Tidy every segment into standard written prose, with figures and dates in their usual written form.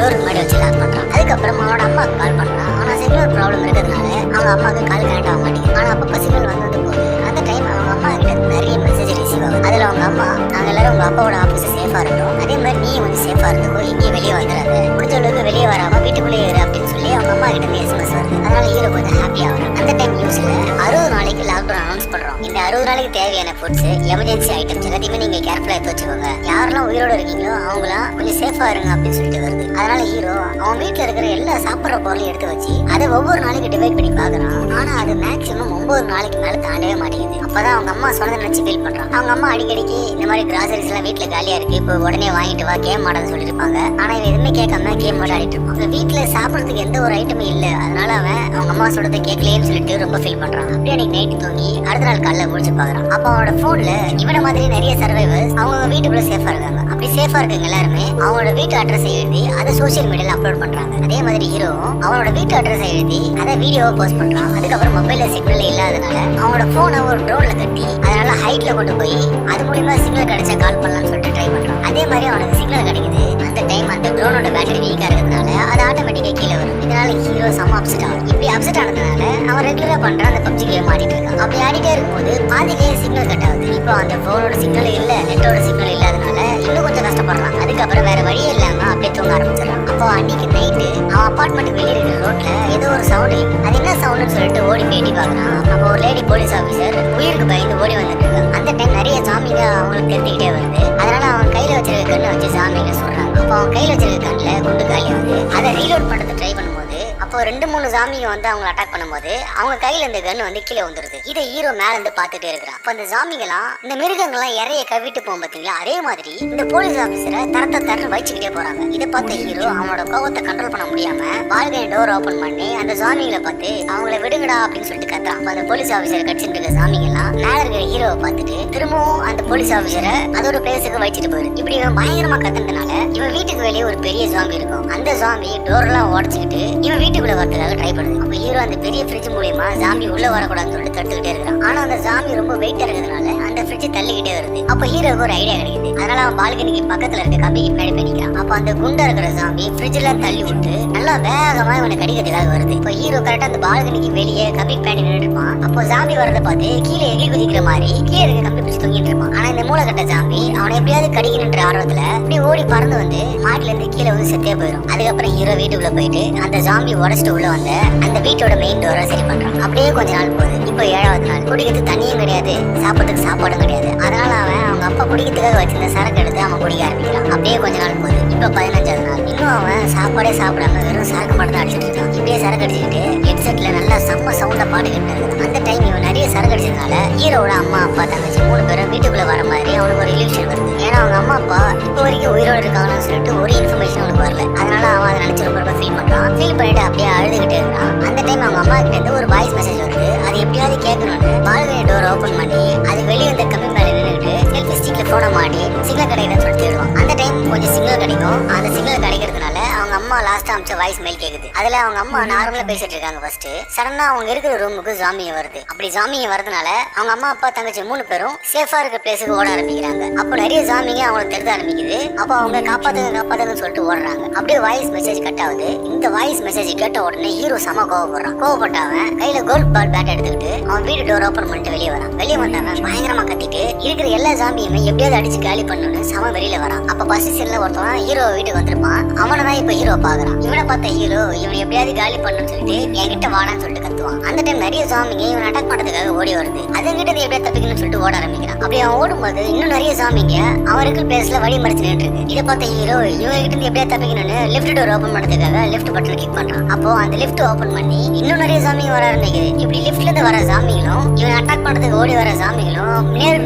டோருக்கு முன்னாடி வச்சு லாக் பண்றான். அதுக்கப்புறம் அவனோட அம்மாவுக்கு கால் பண்றான். ஆனா சிக்னல் ப்ராப்ளம் இருக்கிறதுனால அவங்க அம்மாவுக்கு கால் கனெக்ட் ஆக மாட்டேங்குது. ஆனா அப்பப்ப சிக்னல் வந்து போகுது. அந்த டைம் அவங்க அம்மா கிட்ட நிறைய மெசேஜ் ரிசீவ் ஆகுது. அதுல அவங்க அம்மா, நாங்க எல்லாரும் உங்க அப்பாவோட ஆபீஸ் சேஃபா இருக்கோம், அதே மாதிரி நீ கொஞ்சம் சேஃபா இருந்துக்கோ, எங்கேயும் வெளியே வந்துடாது, முடிஞ்ச அளவுக்கு வெளியே வராம வீட்டுக்குள்ளேயே இரு அப்படின்னு சொல்லி அவங்க அம்மா கிட்ட இருந்து எஸ்எம்எஸ் வருது. அதனால ஹீரோ கொஞ்சம் ஹாப்பியா வரும். அந்த டைம் நியூஸ்ல 60 நாளைக்கு லாக்டவுன் அனௌன்ஸ் பண்றோம். இந்த 60 நாளைக்கு தேவையான ஃபுட்ஸ், எமர்ஜென்சி ஐட்டம்ஸ் எல்லாத்தையுமே நீங்க கேர்ஃபுல்லா எடுத்து வச்சுக்கோங்க, யாரெல்லாம் உயிரோட இருக்கீங்களோ அவங்களாம் கொஞ்சம் சேஃபா இருங்க அப்படின்னு சொல்லிட்டு வருது. அதனால ஹீரோ அவன் வீட்டுல இருக்கிற எல்லா சாப்பிட்ற பொருளையும் எடுத்து வச்சு அதை ஒவ்வொரு நாளைக்கு டிவைட் பண்ணி பாக்குறான். ஆனா அது மேக்ஸிமம் 9 நாளைக்கு மேல தாண்டவே மாட்டேங்குது. அப்பதான் அவங்க அம்மா சொன்னதை நினைச்சு ஃபீல் பண்றான். அவங்க அம்மா அடிக்கடிக்கு இந்த மாதிரி கிராசரிஸ் எல்லாம் வீட்டுல காலியா இருக்கு, இப்போ உடனே வாங்கிட்டு வா, கேம் ஆடான்னு சொல்லிருப்பாங்க. ஆனா இவன் எதுவுமே கேட்காம கேம் மட்டும் ஆடிட்டு இருப்பான். வீட்டுல சாப்பிடறதுக்கு எந்த ஒரு ஐட்டமும் இல்ல. அதனால அவன் அவங்க அம்மா சொல்றதை கேட்கலையேன்னு சொல்லிட்டு ரொம்ப ஃபீல் பண்றான். அப்படியே அன்னைக்கு நைட்டு தூங்கி அடுத்த நாள் காலைல முடிச்சு பாக்குறான். அப்ப அவனோட போன்ல இவன மாதிரி நிறைய சர்வைவர்ஸ் அவங்க வீட்டுக்குள்ள சேஃபா இருக்காங்க. அப்படி சேஃபா இருக்கவங்க எல்லாருமே அவங்களோட வீட்டு அட்ரஸ் எழுதி அதை சோசியல் மீடியால அப்லோட் பண்றாங்க. அதே மாதிரி ஹீரோ அவனோட வீட்டு அட்ரஸ் எழுதி அதை வீடியோவை போஸ்ட் பண்றான். அதுக்கப்புறம் மொபைல்ல சிக்னல் இல்லாதனால அவனோட போனை ஒரு ட்ரோன்ல கட்டி அதனால ஹைட்ல கொண்டு போய் அது மூலியமா சிக்னல் கிடைச்சா கால் பண்ணலாம்னு சொல்லிட்டு ட்ரை பண்றான். அதே மாதிரி அவனுக்கு சிக்னல் கிடைக்குது. அந்த டைம் அந்த ட்ரோனோட பேட்டரி வீக்கா இருக்கிறதுனால அது ஆட்டோமேட்டிக்கா கீழே வரும். இதனால ஹீரோ செம்ம அப்செட் ஆகும். இப்படி அப்செட் ஆனதுனால அவன் ரெகுலரா பண்ற அந்த பப்ஜி கேம் ஆடிட்டு இருக்கான். அப்படி ஆடிட்டே இருக்கும்போது பாதிக்கே சிக்னல் கட் ஆகுது. இப்போ அந்த போனோட சிக்னல் இல்ல, நெட்டோட சிக்னல் இல்லாதனால இன்னும் கொஞ்சம் கஷ்டப்படுறான். அதுக்கப்புறம் வேற வழியே இல்லாம அப்படியே தூங்க ஆரம்பிச்சிடறான். அப்போ அன்னைக்கு நைட்டு அவன் அப்பார்ட்மெண்ட் வெளியே இருக்கிற ரோட்ல ஏதோ ஒரு சவுண்ட், அது என்ன சவுண்ட்னு சொல்லிட்டு ஓடி பேட்டி பாக்குறான். அப்போ ஒரு லேடி போலீஸ் ஆபீசர் உயிருக்கு பயந்து ஓடி வந்துட்டு இருக்காங்க. அந்த டைம் நிறைய சாமிங்க அவங்களுக்கு தெரிஞ்சுக்கிட்டே வருது. அதனால அவன் கையில வச்சிருக்க கண்ணை வச்சு சாமிங்க சொல்றாங்க. அப்போ அவன் கையில வச்சிருக்க கண்ணுல குண்டு காலி ஆகுது. அதை ரீலோட் பண்றது ட்ரை பண்ணும்போது அப்போ 2-3 ஜாமிங்க வந்து அவங்க அட்டாக் பண்ணும்போது அவங்க கையில இந்த கன் வந்து கீழே வந்துருது. இதை ஹீரோ மேல இருந்து பாத்துட்டே இருக்கிறான். அப்ப அந்த ஜாமிங்கெல்லாம் இந்த மிருகங்கள்லாம் இறைய கவிட்டு போகும் பாத்தீங்களா, அதே மாதிரி இந்த போலீஸ் ஆபீசரை தரத்தை வச்சுக்கிட்டே போறாங்க. இதை பார்த்த ஹீரோ அவனோட கோவத்தை கண்ட்ரோல் பண்ண முடியாம பால்கனி டோர் ஓபன் பண்ணி அந்த ஜாமிங்களை பார்த்து அவங்கள விடுங்கடா அப்படின்னு சொல்லிட்டு கத்துறான். அப்ப அந்த போலீஸ் ஆபீசரை கடிச்சிட்டு இருக்க ஜாமிங்கெல்லாம் மேல இருக்கிற ஹீரோவை பார்த்துட்டு திரும்பவும் அந்த போலீஸ் ஆபீசரை அதோட பிளேஸுக்கு வச்சுட்டு போயிரு. இப்படி இவன் பயங்கரமா கத்துனதுனால இவன் வீட்டுக்கு வெளியே ஒரு பெரிய ஜாம்பி இருக்கும். அந்த ஜாம்பி டோர் எல்லாம் உடச்சுக்கிட்டு இவன் வீட்டுக்குள்ள வரதுக்காக ட்ரை பண்ணுது. அப்ப ஹீரோ அந்த பெரிய ஃப்ரிட்ஜ் மூலியமா ஜாம்பி உள்ள வரக்கூடாதுன்னு சொல்லிட்டு தட்டுக்கிட்டே இருக்கிறான். ஆனா அந்த ஜாம்பி ரொம்ப வெயிட்டா இருக்கிறதுனால அந்த ஃப்ரிட்ஜ் தள்ளிக்கிட்டே வருது. அப்ப ஹீரோக்கு ஒரு ஐடியா கிடைக்குது. அதனால அவன் பால்கனிக்கு பக்கத்துல இருக்க கம்பிக்கு பின்னாடி பண்ணிக்கிறான். அப்ப அந்த குண்டா இருக்கிற ஜாம்பி ஃப்ரிட்ஜ்ல தள்ளி விட்டு நல்லா வேகமா இவனை கடிக்கிறதுக்காக வருது. இப்ப ஹீரோ கரெக்டா அந்த பால்கனிக்கு வெளியே கம்பிக்கு பின்னாடி நின்றுட்டு இருப்பான். அப்போ ஜாம்பி வரதை பார்த்து கீழே எகி குதிக்கிற மாதிரி கீழே இருக்க கம்பி பிடிச்சி தூங்கிட்டு இருப்பான். ஆனா இந்த மூளைக்கட்ட ஜாம்பி அவனை எப்படியாவது கடிக்கணுன்ற ஆர்வத்துல அப்படி ஓடி பறந்து வந்து மாடில இருந்து கீழே வந்து செத்தே போயிடும். அதுக்கப்புறம் ஹீரோ வீட்டுக்குள்ள போயிட்டு அந்த ஜாம்பி உடச்சிட்டு உள்ள வந்த அந்த வீட்டோட மெயின் டோரை சரி பண்றான். அப்படியே கொஞ்ச நாள் போகுது. இப்போ 7வது நாள். குடிக்கிறதுக்கு தண்ணியும் கிடையாது, சாப்பிட்றதுக்கு சாப்பாடும் கிடையாது. அதனால அவன் அவங்க அப்பா குடிக்கிறதுக்காக வச்சிருந்த சரக்கு எடுத்து அவன் குடிக்க ஆரம்பிக்கிறான். அப்படியே கொஞ்ச நாள் போகுது. இப்போ 15வது நாள். இன்னும் அவன் சாப்பாடே சாப்பிடாம வெறும் சரக்கு மட்டும் தான் அடிச்சிட்டு இருக்கான். இப்படியே சரக்கு அடிச்சுட்டு ஹெட்செட்ல நல்லா செம்ம சவுண்ட பாட்டுக்கிட்டு இருக்கான். அந்த டைம் இவன் நிறைய சரக்கு அடிச்சதுனால ஹீரோட அம்மா அப்பா தங்கச்சி 3 பேரும் வீட்டுக்குள்ள வர மாதிரி அவனுக்கு ஒரு இல்யூஷன் வருது. ஏன்னா அவங்க அம்மா அப்பா இப்போ வரைக்கும் உயிரோடு இருக்காங்கன்னு சொல்லிட்டு ஒரு இன்ஃபர்மேஷன் அவனுக்கு வரல. அதனால அவன் அதை நினைச்சு ரொம்ப ஃபீல் பண்றான். ஃபீல் பண்ணிட்டு அப்படியே அழுதுகிட்டே இருக்கான். அந்த டைம் அவங்க அம்மா கிட்ட இருந்து ஒரு வாய்ஸ் மெசேஜ் வருது. அது எப்படியாவது கேட்கணும்னு பால்கனி டோர் ஓபன் பண்ணி அது வெளியே வந்த கம்பி மேல நின்றுட்டு செல்ஃபி ஸ்டிக்ல போன மாடி சிக்னல் கிடைக்குதுன்னு சொல்லிட்டு தேடுவான். அந்த டைம் கொஞ்சம் சிக்னல் கிடைக்கும். அந்த சிக்னல் கிடைக்கிறதுனால அவங்க அம்மா லாஸ்ட் அமிச்ச வாய்ஸ் மெயில் கேக்குது. அதுல அவங்க அம்மா நார்மலா பேசிட்டு இருக்காங்க. ஃபர்ஸ்ட் சடனா அவங்க இருக்கிற ரூமுக்கு ஜாமிங்க வருது. அப்படி ஜாமிங்க வரதுனால அவங்க அம்மா அப்பா தங்கச்சி 3 பேரும் சேஃபா இருக்க பிளேஸுக்கு ஓட ஆரம்பிக்கிறாங்க. அப்போ நிறைய ஜாமிங்க அவங்களை தெரிஞ்ச ஆரம்பிக்குது. அப்போ அவங்க காப்பாத்துங்கன்னு சொல்லிட்டு ஓடுறாங்க. அப்படியே வாய்ஸ் மெசேஜ் கட் ஆகுது. இந்த வாய்ஸ் மெசேஜ் கேட்ட உடனே ஹீரோ செம கோவப்படுறான். கோவப்பட்டவன் கையில கோல்ட் பால் பேட் எடுத்துக்கிட்டு அவன் வீடு டோர் ஓபன் பண்ணிட்டு வெளியே வரான். வெளியே வந்தவன் பயங்கரமா கத்திட்டு இருக்கிற எல்லா ஜாம்பியுமே எப்படியாவது அடிச்சு காலி பண்ணணும்னு சம வெளியில வரான். அப்ப பஸ் ஸ்டேஷன்ல ஒருத்தவன் ஹீரோ வீட்டுக்கு வந்திருப்பான். அவனதான் இப்ப ஹீரோ பாக்குறான். இவனை பார்த்த ஹீரோ இவனை எப்படியாவது காலி பண்ணணும்னு சொல்லிட்டு என்கிட்ட வாடான்னு சொல்லிட்டு கத்துவான். அந்த டைம் நிறைய ஜாம்பிங்க இவன் அட்டாக் பண்றதுக்காக ஓடி வருது. அதுங்கிட்ட எப்படியா தப்பிக்கணும்னு சொல்லிட்டு ஓட ஆரம்பிக்கிறான். அப்படி அவன் ஓடும்போது இன்னும் நிறைய ஜாம்பிங்க அவருக்கு பிளேஸ்ல வழி மறைச்சு நின்று இருக்கு. இதை பார்த்த ஹீரோ இவங்க கிட்ட இருந்து எப்படியா தப்பிக்கணும்னு லிஃப்ட் டோர் ஓபன் பண்றதுக்காக லிஃப்ட் பட்டன் கிளிக் பண்றான். அப்போ அந்த லிஃப்ட் ஓபன் பண்ணி இன்னும் நிறைய ஜாம்பிங்க வர ஆரம்பிக்குது. இப்படி லிஃப்ட்ல இருந்து வர ஜாம்பிங்களும் இவன் அட்டாக் பண்றதுக்கு ஓடி வர ஜாம்பிங்களும்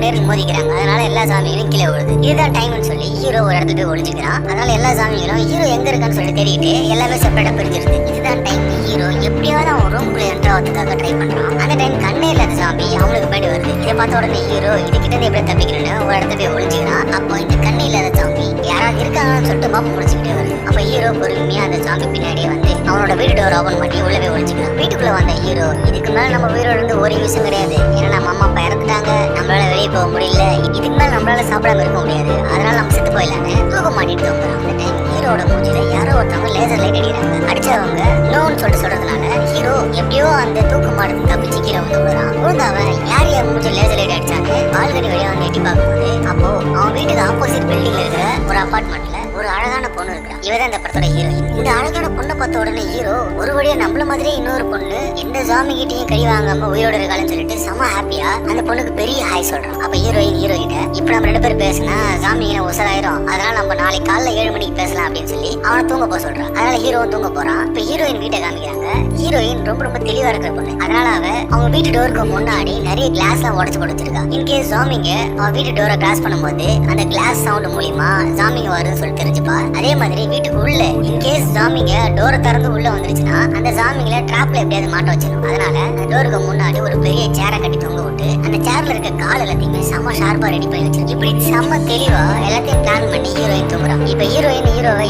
நேருக்கு மோதிக்கிறாங்க. அதனால எல்லா ஜாம்பிங்களும் கீழே விழுது. இதுதான் டைம்னு சொல்லி ஹீரோ ஒரு இடத்துல போய் ஒளிஞ்சுக்கிறான். அதனால எல்லா ஜாம்பிங்களும் ஹீரோ எங்க இருக்கான்னு சொல்லி தேடிட்டு எல்லாமே செப்பரேட்டா பிரிஞ்சிருது. இதுதான் டைம் ஹீரோ எப்படியாவது அவன் ரூம்குள்ள என்டர் ஆகிறதுக்காக ட்ரை பண்றான். அந்த டைம் கண்ணே இல்லாத ஜாம்பி அவனுக்கு பின்னாடி வருது. இதை பார்த்த உடனே ஹீரோ இதுகிட்ட இருந்து எப்படி தப்பிக்கணும்னு ஒரு இடத்துல போய் ஒளிஞ்சுக்கிறான். அப்போ இந்த கண்ணே இல்லாத ஜாம்பி யாராவது இருக்காங்கன்னு சொல்லிட்டு பாப்பு முடிச்சுக்கிட்டே வருது. அப்ப ஹீரோ பொறுமையா அந்த ஜாம்பி பின்னாடியே வந்து அவனோட வீடு டோர் ஓபன் பண்ணி உள்ள போய் ஒளிஞ்சுக்கிறான். வீட்டுக்குள்ள வந்த ஹீரோ இதுக்கு மேல நம்ம உயிரோட இருந்து ஒரு விஷயம் கிடையாது. ஏன்னா நம்ம அம்மா அப்பா இறந்துட்டாங்க, நம்மளால வெளியே போக முடியல, இதுக்கு மேல நம்மளால சாப்பிடாம இருக்க முடியாது, அதனால நம்ம செத்து போயிடலான்னு தூக்க மாட்டிட்டு தூங்குறான். அந்த டைம் ஹீரோ ஹீரோட மூஞ்சில யாரோ ஒருத்தவங்க லேசர் லைட் அடிக்கிறாங்க. அடிச்சவங்க நோன்னு சொல்றதுனால ஹீரோ எப்படியோ அந்த தூக்கு மாடத்துக்கு தப்பிச்சு கீழே வந்து விடுறான். விழுந்தவன் யார் யார் மூஞ்சி லேசர் லைட் அடிச்சாங்க பால்கனி வழியா வந்து எட்டி பார்க்கும்போது அப்போ அவன் வீட்டுக்கு ஆப்போசிட் பில்டிங்ல இருக்கிற ஒரு அபார்ட்மெண்ட்ல ஒரு அழகான பொண்ணு இருக்கிறான். இவதான் இந்த படத்தோட ஹீரோயின். இந்த அழகான பொண்ணை பார்த்த உடனே ஹீரோ ஒரு வழியா நம்மள மாதிரியே இன்னொரு பொண்ணு எந்த சாமி கிட்டையும் கை வாங்காம உயிரோட இருக்கான்னு சொல்லிட்டு செம ஹாப்பியா அந்த பொண்ணுக்கு பெரிய ஹாய் சொல்றான். அப்ப ஹீரோ கிட்ட இப்ப நம்ம 2 பேரும் பேசினா சாமி உசராயிரும், அதனால நம்ம நாளைக்கு காலைல 7 மணிக்கு பேசலாம் அப்படின்னு சொல்லி அவனை தூங்க போக சொல்றான். அதனால ஹீரோவும் தூங்க போறான். இப்ப ஹீரோயின் வீட்டை காமிக்கிறாங்க. ஹீரோயின் ரொம்ப தெளிவா இருக்கிற பொண்ணு. அதனால அவங்க வீட்டு டோருக்கு முன்னாடி நிறைய கிளாஸ் எல்லாம் உடச்சு கொடுத்துருக்கா. இன்கேஸ் சாமிங்க அவன் வீட்டு டோரை கிராஸ் பண்ணும்போது அந்த கிளாஸ் சவுண்ட் மூலியமா சாமிங்க வருதுன்னு சொல்லி தெரிஞ்சுப்பா. அதே மாதிரி வீட்டுக்கு உள்ள இன்கேஸ் சாமிங்க டோரை திறந்து உள்ள வந்துருச்சுன்னா அந்த சாமிங்களை டிராப்ல எப்படியாவது மாட்ட வச்சிடும். அதனால அந்த டோருக்கு முன்னாடி ஒரு பெரிய சேரை கட்டி தொங்க விட்டு அந்த சேர்ல இருக்க கால் எல்லாத்தையுமே செம்ம ஷார்ப்பா ரெடி பண்ணி வச்சிருக்கு. இப்படி செம்ம தெளிவா எல்லாத்தையும் பிளான் பண்ணி ஹீரோயின் தூங்குறான். இப்ப ஹீரோவை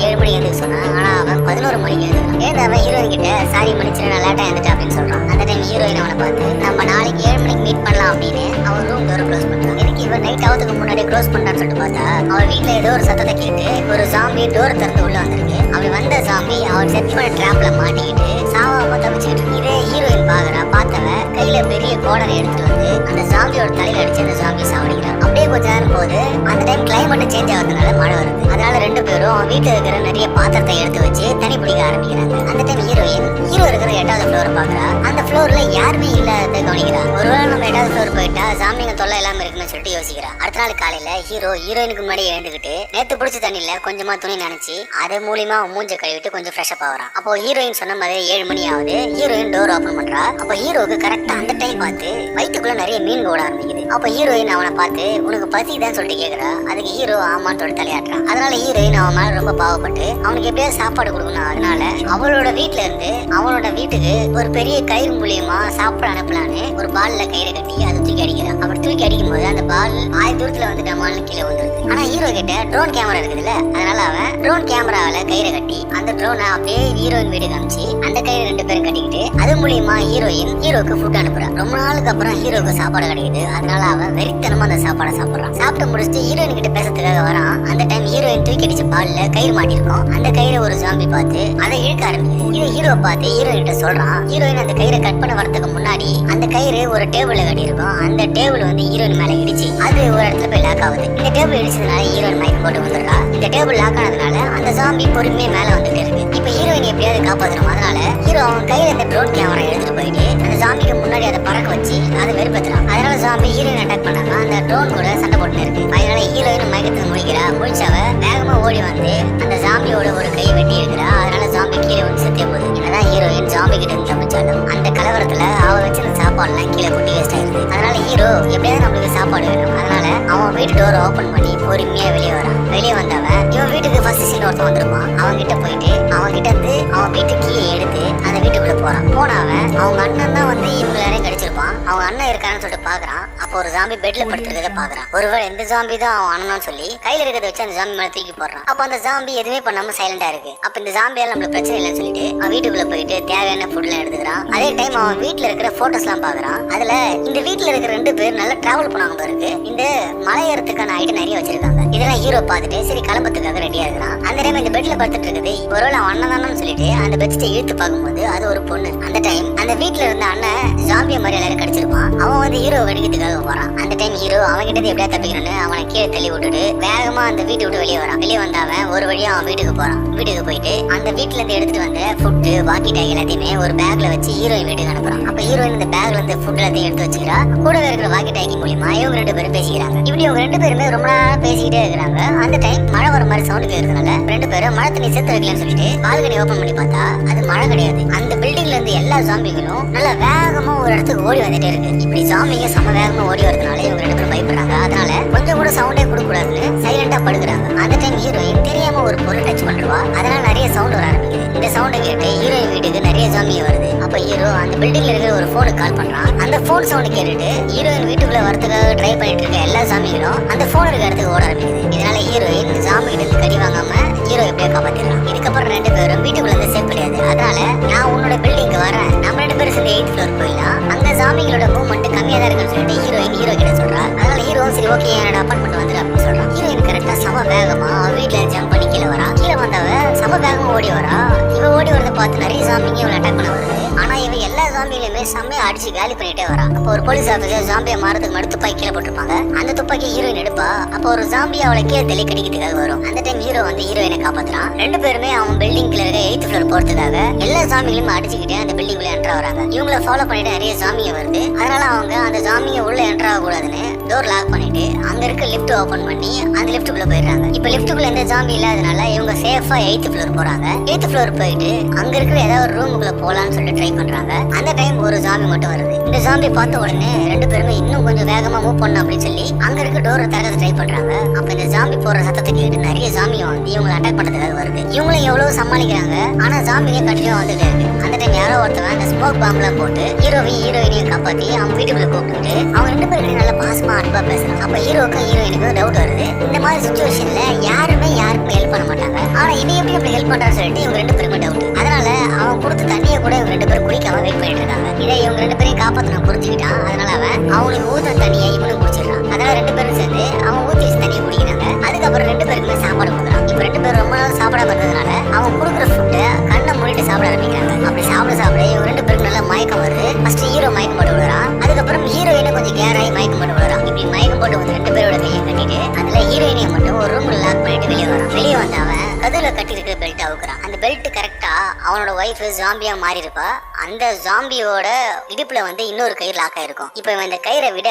7 மணிக்கு எழுந்துக்க சொன்னா, ஆனா அவன் 11 மணிக்கு எழுதுறான். ஏன் அவன் ஹீரோயின் கிட்ட சாரி மன்னிச்சிரு நான் லேட்டா எழுந்துட்டேன் அப்படின்னு சொல்றான். அந்த டைம் ஹீரோயின் அவனை பார்த்து நம்ம நாளைக்கு 7 மணிக்கு மீட் பண்ணலாம் அப்படின்னு அவன் ரூம் டோரை க்ளோஸ் பண்றான். எனக்கு இவன் நைட் ஆவதுக்கு முன்னாடி க்ளோஸ் பண்றான்னு சொல்லிட்டு பார்த்தா அவன் வீட்டுல ஏதோ ஒரு சத்தத்தை கேட்டு ஒரு ஜாம்பி டோர் திறந்து உள்ள வந்திருக்கு. அப்படி வந்த ஜாம்பி அவன் செட் பண்ண டிராப்ல மாட்டிக்கிட்டு சாவாம தப்பிச்சுக்கிட்டு இருக்கு. இதே ஹீரோயின் பார்த்தவ கையில பெரிய கோடரை எடுத்துட்டு வந்து அந்த ஜாம்பியோட தலையில அடிச்சு அந்த ஜாம்பி சாவடிக்கிறான். அப்படியே கொஞ்ச நேரம் போது அந்த டைம் கிளைமேட் சேஞ்ச் ஆகுறதுனால மழை வருது. அதனால 2 பேரும் அவன் வீட்டுல இருக்கிற நிறைய பாத்திரத்தை எடுத்து வச்சு தண்ணி பிடிக்க ஆரம்பிக்கிறாங்க. அந்த டைம் ஹீரோ இருக்கிற 8வது ஃப்ளோரை பாக்குறா. அந்த ஃப்ளோர்ல யாருமே இல்லாத கவனிக்கிறா. ஒருவேளை நம்ம 8வது ஃப்ளோர் போயிட்டா ஜாம்பிங்க தொல்லை எல்லாம் இருக்குன்னு சொல்லிட்டு யோசிக்கிறா. அடுத்த நாள் காலையில ஹீரோயினுக்கு முன்னாடி எழுந்துக்கிட்டு நேத்து பிடிச்ச தண்ணியில கொஞ்சமா துணி நினைச்சு அது மூலியமா மூஞ்ச கழுவிட்டு கொஞ்சம் ஃப்ரெஷ் அப் ஆகுறான். அப்போ ஹீரோயின் சொன்ன மாதிரி 7 மணி ஆகுது. ஹீரோயின் டோர் ஓபன் பண்றா. அப்ப ஹீரோக்கு கரெக்டா அந்த டைம் பார்த்து வயிற்றுக்குள்ள நிறைய மீன் ஓட ஆரம்பிக்குது. அப்ப ஹீரோயின் அவனை பார்த்து உனக்கு பசிதான் சொல்லிட்டு கேக்குறா. அதுக்கு ஹீரோ ஆமான்னு சொல்லி தலையாட்டுறான். அதனால ஹீரோயின் அவன் மேல ரொம்ப பாவப்பட்டு அவனுக்கு எப்படியாவது சாப்பாடு கொடுக்கணும். அதனால அவளோட வீட்டுல இருந்து அவனோட வீட்டுக்கு ஒரு பெரிய கயிறு மூலியமா சாப்பிட அனுப்பலான்னு ஒரு பால்ல கயிறு கட்டி அதை தூக்கி அடிக்கிறான். அப்படி தூக்கி அடிக்கும் போது அந்த பால் தூரத்துல வந்து டமால்னு கீழே வந்துருது. ஆனா ஹீரோ கிட்ட ட்ரோன் கேமரா இருக்குதுல்ல, அதனால அவன் ட்ரோன் கேமராவில கயிறை கட்டி அந்த ட்ரோனை அப்படியே ஹீரோயின் வீடு காமிச்சு அந்த கயிறு 2 பேரும் கட்டிக்கிட்டு அது மூலியமா ஹீரோக்கு ஃபுட் அனுப்புறான். ரொம்ப நாளுக்கு அப்புறம் ஹீரோக்கு சாப்பாடு கிடைக்குது. அதனால அவன் வெறித்தனமா அந்த சாப்பாடை சாப்பிடுறான். சாப்பிட்டு முடிச்சுட்டு ஹீரோயின் கிட்ட பேசுறதுக்காக வரான். அந்த டைம் ஹீரோயின் தூக்கி அடிச்ச பால்ல கயிறு மாட்டிருக்கும். அந்த கயிறை ஒரு ஜாம்பி பார்த்து அதை இழுக்க ஆரம்பிக்குது. இதை ஹீரோ பார்த்து ஹீரோயின் கிட்ட சொல்றான். ஹீரோயின் அந்த கயிறை கட் பண்ண வரதுக்கு முன்னாடி அந்த கயிறு ஒரு டேபிள்ல கட்டி இருக்கும். அந்த டேபிள் வந்து ஹீரோயின் மேல இடிச்சு அது ஒரு இடத்துல போய் லாக் ஆகுது. இந்த டேபிள் இடிச்சதுனால ஹீரோயின் மயக்கம் போட்டு வந்துடுறா. இந்த டேபிள் லாக் ஆனதுனால அந்த ஜாம்பி பொறுமையா மேல வந்துட்டு இருக்கு. இப்ப ஹீரோயின் எப்படியாவது காப்பாற்றணும். அதனால ஹீரோ அவன் கையில இந்த ட்ரோன் கேமரா எடுத்துட்டு போயிட்டு அந்த ஜாம்பிக்கு முன்னாடி அதை பறக்க வச்சு அதை வெறுப்பேத்துறான். அதனால ஜாம்பி ஹீரோயின் அட்டாக் பண்ணாம அந்த ட்ரோன் கூட சண்டை போட்டு இருக்கு. அதனால ஹீரோயின் மயக்கத்துக்கு முடிக்கிறா. முடிச்சவ வேகமா ஓடி வந்து அந்த ஜாம்பியோட ஒரு கையை வெட்டி இருக்கிறா. அதனால ஜாம்பி கீழே வந்து செத்தே போகுது. என்னதான் ஹீரோயின் ஜாம்பி கிட்ட இருந்து தப்பிச்சாலும் அந்த கலவரத்துல அவ வச்சிருந்த சாப்பாடுலாம் கீழே கொட்டி வேஸ்ட் ஆயிருது. அதனால ஹீரோ எப்படியாவது நம்மளுக்கு சாப்பாடு வேணும். அதனால அவன் வீட்டு டோர் ஓபன் பண்ணி பொறுமையா வெளியே வரான். வெளியே வந்தவன் இவன் வீட்டுக்கு ஃபர்ஸ்ட் சீன் ஒருத்தன் வந்திருப்பான். அவன் கிட்ட போயிட்டு அவன் கிட்ட இருந்து அவன் வீட்டு கீயை எடுத்து அந்த வீட்டுக்குள்ள போறான். போனவன் அவங்க அண்ணன் தான் வந்து இவங்க எல்லாரையும் கடிச்சிருப்பான். அவங்க அண்ணன் இருக்கான்னு சொல்லிட்டு பாக்குறான். அப்போ ஒரு ஜாம்பி பெட்ல படுத்துறத பாக்குறான். ஒருவேளை இந்த ஜாம்பி தான் அவன் அண்ணன் சொல்லி கையில இருக்கிறத வச்சு அந்த ஜாம்பி மேல தூக்கி போடுறான். அப்ப அந்த ஜாம்பி எதுவுமே பண்ணாம சைலண்டா இருக்கு. அப்ப இந்த ஜாம்பியால நம்மளுக்கு பிரச்சனை இல்லைன்னு சொல்லிட்டு அவன் வீட்டுக்குள்ள போயிட்டு தேவையான ஃபுட் எல்லாம் எடுத்துக்கிறான். அதே டைம் அவன் வீட்டுல இருக்கிற போட்டோஸ் எல்லாம் பாக்குறான். அதுல இந்த வீட்டுல இருக்கிற 2 பேர் நல்லா டிராவல் பண்ணாங்க பாருக்கு. இந்த மலை ஏறத்துக்கான ஐட்டம் நிறைய வச்சிருக்காங்க. இதெல்லாம் ஹீரோ பார்த்துட்டு சரி கிளம்பத்துக்காக ரெடியா இருக்கிறான். அந்த டைம் இந்த பெட்ல படுத்துட்டு இருக்குது. ஒருவேளை அவன் அண்ணன் தானு சொல்லிட்டு அந்த பெட்ஷீட்டை இழுத்து பார்க்கும்போது அது ஒரு பொண்ணு. அந்த டைம் அந்த வீட்டுல இருந்த அண்ணன் ஜாம்பிய மாதிரி எல்லாரும் கடிச்சிருப்பான். அவன் வந்து ஹீரோ கடிக்கிறதுக்காக போறான். அந்த டைம் ஹீரோ அவன் கிட்ட எப்படியா தப்பிக்கணும்னு அவனை கீழே தள்ளி விட்டுட்டு வேகமா அந்த வீட்டை விட்டு வெளியே வரான். வெளியே வந்தவன் ஒரு வழியா அவன் வீட்டுக்கு போறான். வீட்டுக்கு போயிட்டு அந்த வீட்டுல இருந்து எடுத்துட்டு வந்த ஃபுட்டு வாக்கி டாக் எல்லாத்தையுமே ஒரு பேக்ல வச்சு ஹீரோயின் வீட்டுக்கு அனுப்புறான். அப்ப ஹீரோயின் இந்த பேக்ல இருந்து ஃபுட் எல்லாத்தையும் எடுத்து வச்சுக்கிறா. கூடவே இருக்கிற வாக்கி டாக்கி மூலியமா இவங்க 2 பேரும் பேசிக்கிறாங்க. இப்படி இவங்க 2 பேருமே ரொம்ப நேரம் பேசிக்கிட்டே இருக்கிறாங்க. அந்த டைம் மழை வர மாதிரி சவுண்ட் கேட்கறதுனால 2 பேரும் மழை தண்ணி சேர்த்து வைக்கலாம்னு சொல்லிட்டு பால்கனி ஓபன் பண்ணி பார்த்தா அது மழை கிடையாது. அந்த பில்டிங்ல இருந்து எல்லா ஜாம்பிகளும் நல்லா வேகமா ஒரு இடத்துக்கு ஓடி வந்துட்டே இருக்கு. இப்படி ஜாம்பிங்க சம வேகமா ஓடி வரதுனால இவங்க 2 பேரும் பயப்படுறாங்க. அதனால கொஞ்சம் கூட சவுண்டே கொடுக்க கூடாதுன்னு சைலண்டா படுக்கிறாங்க. அந்த டைம் ஹீரோயின் தெரியாம ஒரு பொருள் டச் பண்ணுவா. அதனால நிறைய சவுண்ட் வர ஆரம்பிக்குது. இந்த சவுண்டை கேட்டு ஹீரோயின் வீட்டுக்கு நிறைய ஜாம்பி வருது. அப்ப ஹீரோ அந்த பில்டிங்ல இருக்கிற ஒரு போனுக்கு கால் பண்றான். அந்த போன் சவுண்ட் கேட்டுட்டு ஹீரோயின் வீட்டுக்குள்ள வரதுக்காக ட்ரை பண்ணிட்டு இருக்க எல்லா ஜாம்பிகளும் அந்த போன் இருக்க இடத்துக்கு ஓட ஆரம்பிக்குது. இதனால ஹீரோயின் ஜாம்பி கிட்ட இருந்து கடி வாங்காம ஹீரோ எப்படியா காப்பாத்திடுறான். இதுக்கப்புறம் 2 பேரும் வீட்டுக்குள்ள இருந்து சேஃப் கிடையாது. அதனால நான் உன்னோட பில்டிங்க்கு வரேன், நம்ம 2 பேரும் சேர்ந்து 8th ஃப்ளோர் போயிடலாம், அங்க ஜாம்பிகளோட மூவ்மெண்ட் கம்மியா தான் இருக்குன்னு சொல்லிட்டு ஹீரோயின் ஹீரோ கிட்ட சொல்றா. அதனால ஹீரோ சரி ஓகே என்னோட அப்பார்ட்மெண்ட் வந்துரு அப்படின்னு சொல்றான். ஹீரோயின் கரெக்டா சம வேகமா வீட்டுல ஜம்ப் பண்ணி கீழே வரா. கீழே வந்தவ வேகமா ஓடி வரா. இவ ஓடி வரத பார்த்து நிறைய ஜாம்பிங்க இவளை அட்டாக் பண்ண வருது. ஆனா இவ எல்லா ஜாம்பிலையுமே செம்மையா அடிச்சு காலி பண்ணிட்டே வரா. அப்போ ஒரு போலீஸ் ஆபீசர் ஜாம்பியை மாறதுக்கு முன்னாடி துப்பாக்கி கீழே போட்டிருப்பாங்க. அந்த துப்பாக்கி ஹீரோயின் எடுப்பா. அப்போ ஒரு ஜாம்பி அவளை கீழே தள்ளி கடிக்கிறதுக்காக வரும். அந்த டைம் ஹீரோ வந்து ஹீரோயினை காப்பாத்துறான். ரெண்டு பேருமே அவன் பில்டிங்ல இருக்க 8th ஃப்ளோர் போறதுக்காக எல்லா ஜாம்பிகளையும் அடிச்சுக்கிட்டு அந்த பில்டிங்ல என்ட்ரா வராங்க. இவங்களை ஃபாலோ பண்ணிட்டு நிறைய ஜாம்பிங்க வருது. அதனால அவங்க அந்த ஜாம்பிங்க உள்ள என்ட்ரா ஆக கூடாதுன்னு டோர் லாக் பண்ணிட்டு அங்க இருக்க லிஃப்ட் ஓபன் பண்ணி அந்த லிஃப்ட்டுக்குள்ள போயிடுறாங்க. இப்ப லிஃப்ட்டுக்குள்ள எந்த ஜாம்பி இல்லாதனால இவங்க சேஃபா 8th ஃப்ளோர் போறாங்க. 8th ஃப்ளோர் போயிட்டு அங்க இருக்கிற ஏதாவது ஒரு ரூமுக்குள்ள போலான்னு சொல்லிட்டு ட்ரை பண்றாங்க. அந்த டைம் ஒரு ஜாம்பி மட்டும் வருது. இந்த ஜாம்பி பார்த்த உடனே ரெண்டு பேருமே இன்னும் கொஞ்சம் வேகமா மூவ் பண்ணணும் அப்படின்னு சொல்லி அங்க இருக்க டோரை திறக்க ட்ரை பண்றாங்க. அப்ப இந்த ஜாம்பி போற சத்தத்தை கேட்டு நிறைய ஜாம்பி வந்து இவங்களை அட்டாக் பண்றதுக்காக வருது. இவங்களும் எவ்வளவு சமாளிக்கிறாங்க. ஆனா ஜாம்பிங்க கண்டிப்பா வந்துட்டே இருக்கு. அந்த டைம் யாரோ ஒருத்தவன் அந்த ஸ்மோக் பாம்லாம் போட்டு ஹீரோயினையும் காப்பாத்தி அவங்க வீட்டுக்குள்ள கூப்பிட்டு அவங்க ரெண்டு பேருக்கு நல்ல பாசமா அன்பா பேசுறாங்க. அப்ப ஹீரோயினுக்கு டவுட் வருது. இந்த மாதிரி சிச்சுவேஷன்ல யாருமே யாருக்கும் ஹெல்ப் பண்ண மாட்டாங்க. ஆனா இவன் எப்படி அப்படி ஹெல்ப் பண்றான்னு சொல்லிட்டு இவங்க ரெண்டு பேருமே டவுட். அதனால அவன் கொடுத்த தண்ணியை கூட இவங்க ரெண்டு பேரும் குடிக்காம வெயிட் பண்ணிட்டு இருக்காங்க. இதை இவங்க ரெண்டு பேரையும் காப்பாத்தணும் புரிஞ்சுக்கிட்டான். அதனால அவனுக்கு ஊத்துற தண்ணியை இவனும் குடிச்சிடறான். அதனால ரெண்டு பேரும் சேர்ந்து அவன் ஊத்தி வச்சு தண்ணியை குடிக்கிறாங்க. அதுக்கப்புறம் ரெண்டு பேருக்குமே சாப்பாடு கொடுக்குறான். இப்ப ரெண்டு பேரும் ரொம்ப நாள் சாப்பிடாம இருந்ததுனால அவன் கொடுக்குற ஃபுட்டை கண்ணை மூடிட்டு சாப்பிட ஆரம்பிக்கிறாங்க. அப்படி சாப்பிட இவங்க ரெண்டு பேருக்கு நல்லா மயக்கம் வருது. ஃபர்ஸ்ட் ஹீரோ மயக்கம் போட்டு விடுறான். அதுக்கப்புறம் ஹீரோயினை கொஞ்சம் கேராகி மயக்கம் போட்டு விடுறான். இப்படி மயக்கம் போட்டு வந்து ரெண்டு பேரோட கையை கட்டிட்டு அதுல ஹீரோயினையை மட்டும் ஒரு ரூம்ல லாக் பண்ணிட்டு வெளியே வரான். வெளியே வந்து அவன் கதுல கட்டி இருக்கிற பெல்ட் அவுக்குறான். அந்த பெல்ட் கரெக்டா அவனோட ஒய்ஃப் ஜாம்பியா மாறி இருப்பா. அந்த ஜாம்பியோட இடுப்புல வந்து இன்னொரு கயிறு லாக் ஆயிருக்கும். இப்ப இவன் இந்த கயிறை விட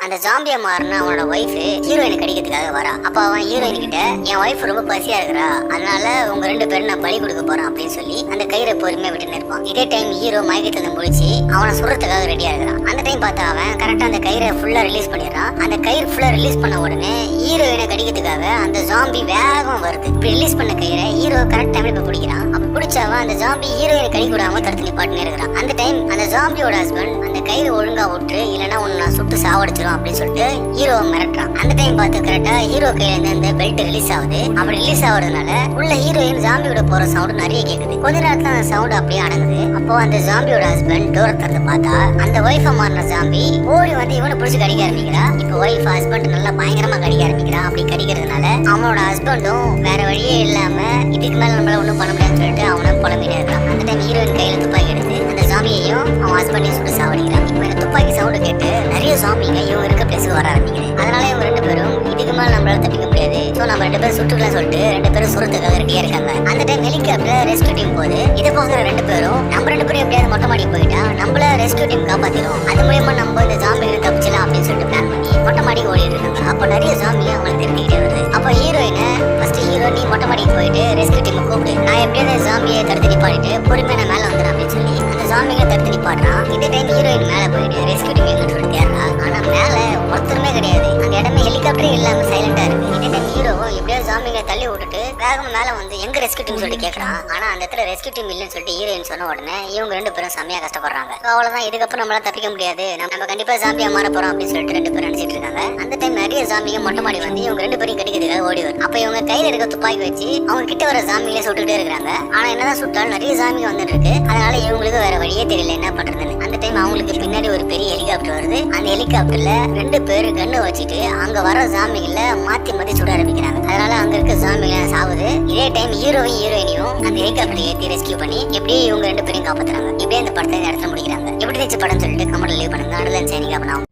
அந்த ஜாம்பியா மாறின அவனோட ஒய்ஃப் ஹீரோயினை கடிக்கிறதுக்காக வரா. அப்ப அவன் ஹீரோயின் கிட்ட என் ஒய்ஃப் ரொம்ப பசியா இருக்கிறா, அதனால உங்க ரெண்டு பேரும் நான் பலி கொடுக்க போறேன் அப்படின்னு சொல்லி அந்த கயிறை பொறுமையா விட்டு இருப்பான். இதே டைம் ஹீரோ மயக்கத்துல முடிச்சு அவனை சுடுறதுக்காக ரெடியா இருக்கிறான். அந்த டைம் பார்த்தா அவன் கரெக்டா அந்த கயிறை ஃபுல்லா ரிலீஸ் பண்ணிடுறான். அந்த கயிறு ஃபுல்லா ரிலீஸ் பண்ண உடனே ஹீரோயினை கடிக்கிறதுக்காக அந்த ஜாம்பி வேகமா வருது. இப்படி ரிலீஸ் பண்ண கயிறை ஹீரோ கரெக்ட் டைம்ல இப்ப பிடிக்கிறான். அப்ப பிடிச்சவன் அந்த ஜாம்பி ஹீரோயினை கடி கூடாம தடுத்து நிப்பாட்டு இருக்கிறான். அந்த டைம் அந்த ஜாம்பியோட ஹஸ்பண்ட் அந்த கயிறு ஒழுங்கா விட்டு இல்லைன்னா உன்னை சுட்டு சாவடிச்சிடும் அப்படின்னு சொல்லிட்டு ஹீரோவை மிரட்டுறான். அந்த டைம் பார்த்து கரெக்டா ஹீரோ கையில இருந்து அந்த பெல்ட் ரிலீஸ் ஆகுது. அப்படி ரிலீஸ் ஆகுறதுனால உள்ள ஹீரோயின் ஜாம்பியோட போற சவுண்ட் நிறைய கேக்குது. கொஞ்ச நேரத்துல அந்த சவுண்ட் அப்படியே அடங்குது. அப்போ அந்த ஜாம்பியோட ஹஸ்பண்ட் டோரை திறந்து பார்த்தா அந்த ஒய்ஃபை மாறின ஜாம்பி ஓடி வந்து இவனை பிடிச்சி கடிக்க ஆரம்பிக்கிறா. இப்போ ஒய்ஃப் ஹஸ்பண்ட் நல்லா பயங்கரமா கடிக்க ஆரம்பிக்கிறா. அப்படி கடிக்கிறதுனால அவனோட ஹஸ்பண்டும் வேற வழியே இல்லாம இதுக்கு மேல நம்மளால ஒண்ணும் பண்ண முடியாதுன்னு சொல்லிட்டு அவனை புலம்பிட்டே இருக்கான். அந்த டைம் ஹீரோயின் கையில துப்பாக்கி எடுத்து அந்த ஜாம்பியையும் அவன் ஹஸ்பண்டையும் சுட்டு சாவடிக்கிறான். இப்போ இந்த துப்பாக்கி சவுண்ட் கேட்டு நிறைய ஜாம்பிங்க இவங்க இருக்க பிளேஸுக்கு வர ஆரம்பிக்குது. அதனால இவங்க ரெண்டு பேரும் இதுக்கு மேல நம்மளால தப்பிக்க முடியாது, சோ நம்ம ரெண்டு பேரும் சுட்டுக்கலாம் சொல்லிட்டு ரெண்டு பேரும் சுரத்துக்காக ரெடியா இருக்காங்க. அந்த டைம் ஹெலிகாப்டர் ரெஸ்கியூ டீம் போகுது. இதை போகிற ரெண்டு பேரும் நம்ம ரெண்டு பேரும் எப்படியாவது மொட்டை மாடி போயிட்டா நம்மள ரெஸ்கியூ டீம் காப்பாத்திரும், அது மூலமா நம்ம இந்த ஜாம்பிகளை தப்பிச்சலாம் அப்படின்னு சொல்லிட்டு பிளான் பண்ணி மொட்டை மாடி ஓடிட்டு இருக்காங்க. அப்போ நிறைய ஜாம்பிங்க அவங்களை தெரிஞ்சுக்கிட்டே வருது. அப்போ ஹீரோயினை ஃபர்ஸ்ட் ஹீரோ நீ மொட்டை மாடிக்கு போயிட்டு ரெஸ்கியூ டீம் கூப்பிடு, நான் எப்படியாவது ஜாம்பியை தடுத்து நிப்பாடிட்டு பொறுமையா நான் மேல வந்துடுறேன் அப்படின்னு சொல்லி அந்த ஜாம்பிகளை தடுத்து நிப்பாடுறான். இந்த டைம் ஹீரோயின் மேல போயிட்டு ரெஸ்கியூ டீம் எங்கன்னு சொல்லி தேடுறா. ஆனா மேல ஒருத்தருமே கிடையாது. அந்த இடமே ஹெலிகாப்டரே இல்லாம சைலண்டா இருக்கு. இதே டைம் ஹீரோவும் எப்படியாவது ஜாம்பிங்களை தள்ளி விட்டுட்டு வேகமா மேல வந்து எங்க ரெஸ்கியூ டீம் சொல்லிட்டு கேட்கறான். ஆனா அந்த இடத்துல ரெஸ்கியூ டீம் இல்லைன்னு சொல்லிட்டு ஹீரோயின் சொன்ன உடனே இவங்க ரெண்டு பேரும் செம்மையா கஷ்டப்படுறாங்க. அவ்வளவுதான், இதுக்கப்புறம் நம்மளால தப்பிக்க முடியாது, நம்ம கண்டிப்பா ஜாம்பியா மாற போறோம் அப்படின்னு சொல்லிட்டு ரெண்டு பேரும் நினைச்சிட்டு இருக்காங்க. அந்த டைம் நிறைய ஜாம்பிங்க மொட்டை மாடி வந்து இவங்க ரெண்டு பேரும் கடிக்கிறதுக்காக ஓடி வரும். அப்ப இவங்க கையில இருக்க துப்பாக்கி வச்சு அவங்க கிட்ட வர ஜாம்பிகளை சுட்டுட்டே இருக்காங்க. ஆனா என்னதான் சுட்டாலும் நிறைய ஜாம்பிங்க வந்துட்டு இருக்கு. அதனால இவங்களுக்கு வேற வழியே தெரியல என்ன பண்றதுன்னு. அந்த டைம் அவங்களுக்கு பின்னாடி ஒரு பெரிய ஹெலிகாப்டர் வருது. அந்த ஹெலிகாப்டர்ல ரெண்டு பேரு கண்ணு வச்சுட்டு அங்க வர ஜாம்பிகளை மாத்தி மாத்தி சுட ஆரம்பிக்கிறாங்க. அதனால அங்க இருக்க ஜாம்பிகளை சாவுது. இதே டைம் ஹீரோயினையும் அந்த ஹெலிகாப்டர் ஏற்றி ரெஸ்கியூ பண்ணி எப்படியே இவங்க ரெண்டு பேரையும் காப்பாத்துறாங்க. இப்படியே அந்த படத்தை இடத்துல முடிக்கிறாங்க. எப்படி இருந்துச்சு படம் சொல்லிட்டு கமெண்ட்ல லீவ் பண்ணுங்க. அடுத்த சைனிங் ஆகணும்.